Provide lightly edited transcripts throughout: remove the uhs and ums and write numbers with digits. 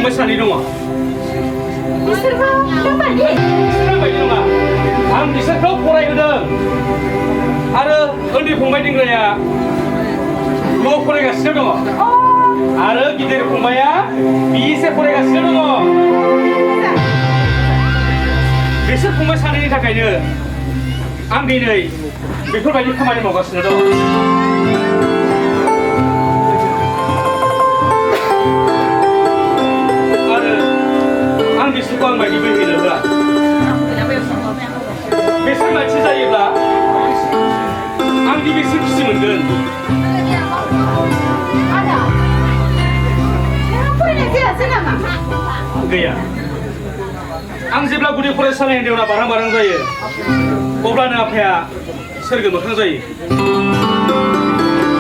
फंबाय सानै दङ बिसोरबो दाबायदि बिसोर बायदि नङा आं बिसोरखौ फरायहोदों आरो उन्दै फंबाय दिंग्राया ल' फरायगासिनो दङ आरो गिदिर फंबाया बिएसए फरायगासिनो दङ बिसोर फंबाय सानैनि थाखायनो आं दिनै बेफोरबायदि खामानि मावगासिनो दङ आरो आं बिसोरखौ आं बायदि बैहोनो होआ बेसोर मानसि जायोब्ला आं बेसे खुसि मोनगोन आदा नों फरायनाय जायासै नामा गैया आं जेब्ला गुदि फरायसालिनि देवना बारहां बारहां जायो अब्लानो आफाया सोरगो मोखां जायो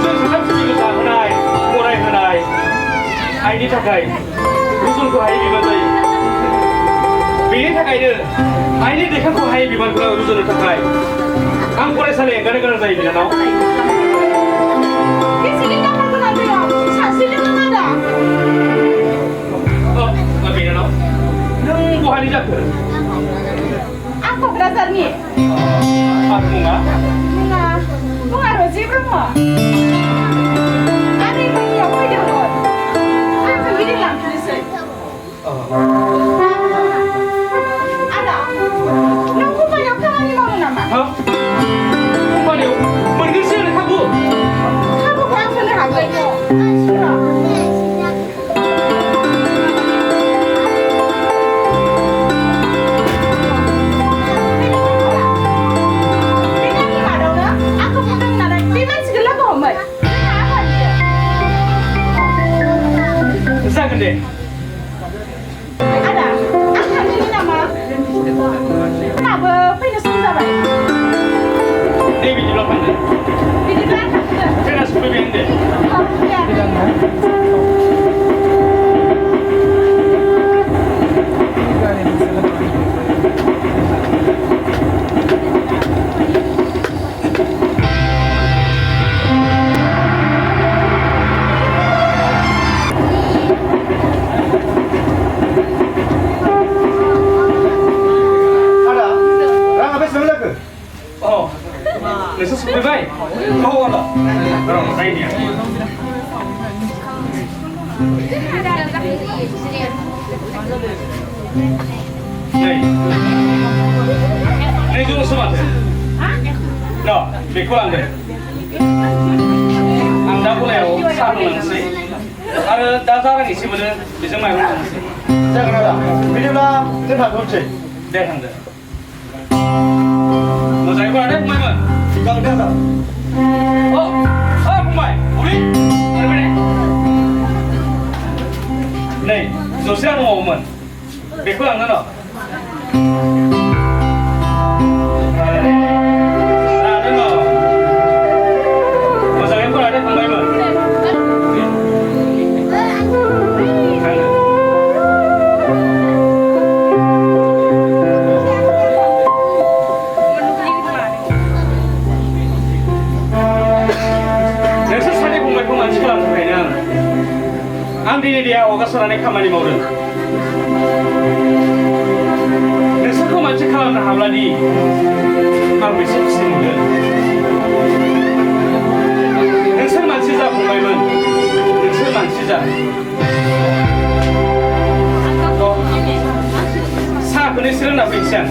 जों साथाम फिसाखौ जाहोनाय फरायहोनाय आइनि थाखाय रुजुनखौ हायै बिबान जायो बेनि थाखायनो आइनि दैखांखौ हायै बिबानखौ रुजुनो थाखाय आं फरायसालि एंगारनो गोनां जायो बिनानाव बेसेनि नाम्बार गोनां दैयाव सानस्रिदोंमोन आदा बिनानाव नों बहानि जाखो आं क'क्राझारनि आरो मुङा रजि ब्रह्म आं नैबेयाव फैदोंमोन आंखौ गिदिंलांफिनोसै आदा नों कम्पानियाव खामानि मावो नामा कम्पानियाव मोनगोनसो खाबुखौ आं होनो हागोन जागोन दे आदा आं थांदिनि नामा आंहाबो फैनो सम जाबाय दे बिदिब्ला थांदो बिदिब्ला आं थांगोन ट्रेना सफैबायानो दे नोंसोर सफैबाय औ आदा र' नायनिया नैजौल'सो माथो न' बेखौ लांदो आं दा गलायाव साहा लोंलांनोसै आरो दा जा रां एसे मोनो बेजों माइरं लांनोसै जागोन आदा बिदिब्ला जों थांथ'नोसै दे थांदो मोजाङै फरायदो फंबायमोन जागोन दे आदा फंबाय उलि ओरैबायदि नै जौसे रां दंबावोमोन बेखौ लांनो न' लादो न' मोजाङै फरायदो फंबायमोन आं दिनै देहा हगारसारनानै खामानि मावदों नोंसोरखौ मानसि खालामनो हाब्लादि आं बेसे खुसि मोनगोन नोंसोर मानसि जा फंबायमोन नोंसोर मानसि जा साहाखौनो एसे लोंना फैनोसै आं